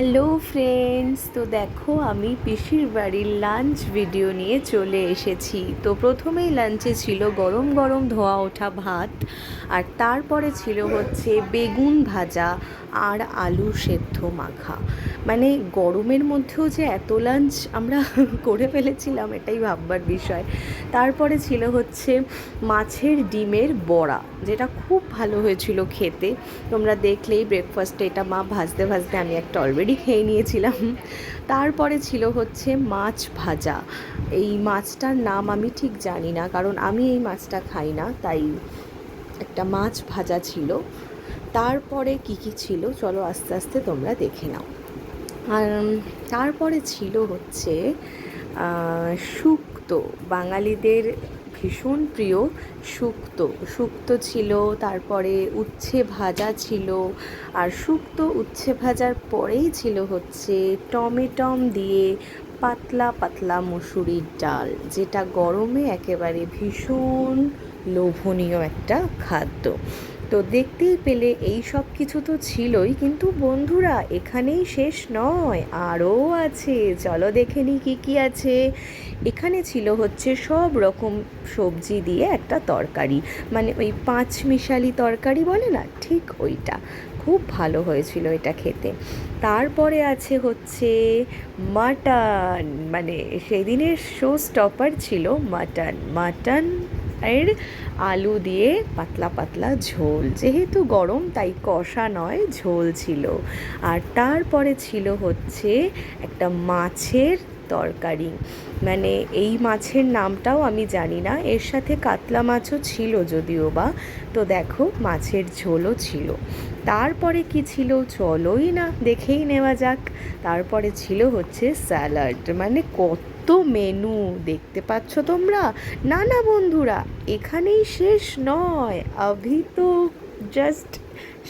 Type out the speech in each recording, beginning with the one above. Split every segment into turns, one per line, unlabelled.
Hello friends, তো দেখো আমি পিসির বাড়ির লাঞ্চ ভিডিও নিয়ে চলে এসেছি। তো প্রথমেই লাঞ্চে ছিল গরম গরম ধোয়া ওঠা ভাত, আর তারপরে ছিল হচ্ছে বেগুন ভাজা আর আলু সেদ্ধ মাখা। মানে গরমের মধ্যেও যে এত লাঞ্চ আমরা করে ফেলেছিলাম, এটাই ভাববার বিষয়। তারপরে ছিল হচ্ছে মাছের ডিমের বড়া, যেটা খুব ভালো হয়েছিল খেতে। তোমরা দেখলেই ব্রেকফাস্টে এটা মা ভাজতে ভাজতে আমি একটা অলরেডি খেয়ে নিয়েছিলাম। তারপরে ছিল হচ্ছে মাছ ভাজা। এই মাছটার নাম আমি ঠিক জানি না, কারণ আমি এই মাছটা খাই না, তাই একটা মাছ ভাজা ছিল। তারপরে কি কি ছিল চলো আস্তে আস্তে তোমরা দেখে নাও। আর তারপরে ছিল হচ্ছে শুক্তো, বাঙালিদের ভীষণ প্রিয় শুক্তো। শুক্তো ছিল, তারপরে উচ্ছে ভাজা ছিল, আর শুক্তো উচ্ছে ভাজার পরেই ছিল হচ্ছে টমেটম দিয়ে পাতলা পাতলা মুসুরির ডাল, যেটা গরমে একেবারে ভীষণ লোভনীয় একটা খাদ্য। তো দেখতেই পেলে এই সব কিছু তো ছিলই, কিন্তু বন্ধুরা এখানেই শেষ নয়, আরও আছে। চলো দেখে নিই কী কী আছে। এখানে ছিল হচ্ছে সব রকম সবজি দিয়ে একটা তরকারি, মানে ওই পাঁচমিশালি তরকারি বলে না, ঠিক ওইটা। খুব ভালো হয়েছিল এটা খেতে। তারপরে আছে হচ্ছে মাটন, মানে সেদিনের শো স্টপার ছিল মাটন। মাটন এর আলু দিয়ে পাতলা পাতলা ঝোল, যেহেতু গরম তাই কষা নয়, ঝোল ছিল। আর তারপরে ছিল হচ্ছে একটা মাছের তরকারি, মানে এই মাছের নামটাও আমি জানি না, এর সাথে কাতলা মাছও ছিল যদিও বা। তো দেখো মাছের ঝোলও ছিল। তারপরে কি ছিল চলোই না দেখেই নেওয়া যাক। তারপরে ছিল হচ্ছে স্যালাড, মানে কত মেনু দেখতে পাচ্ছ তোমরা। না না বন্ধুরা, এখানেই শেষ নয়, अभी তো জাস্ট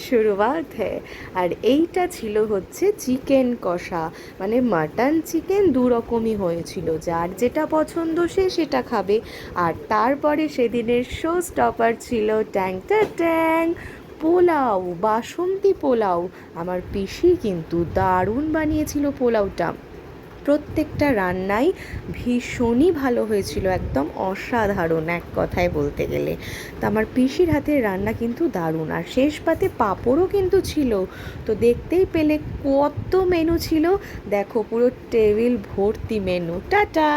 শুরুয়াত হ্যায়। আর এইটা ছিল হচ্ছে চিকেন কষা, মানে মাটন চিকেন দু রকমই হয়েছিল, যার যেটা পছন্দ সে সেটা খাবে। আর তারপরে সেদিনের শো স্টপার ছিল ট্যাং ট্যাং পোলাও, বাসন্তী পোলাও। আমার পিসি কিন্তু দারুণ বানিয়েছিল পোলাওটা, প্রত্যেকটা রান্নাই ভীষণই ভালো হয়েছিল, একদম অসাধারণ এক কথায় বলতে গেলে। তা আমার পিসির হাতের রান্না কিন্তু দারুণ। আর শেষ পাতে পাঁপড়ও কিন্তু ছিল। তো দেখতেই পেলে কত মেনু ছিল, দেখো পুরো টেবিল ভর্তি মেনু। টাটা।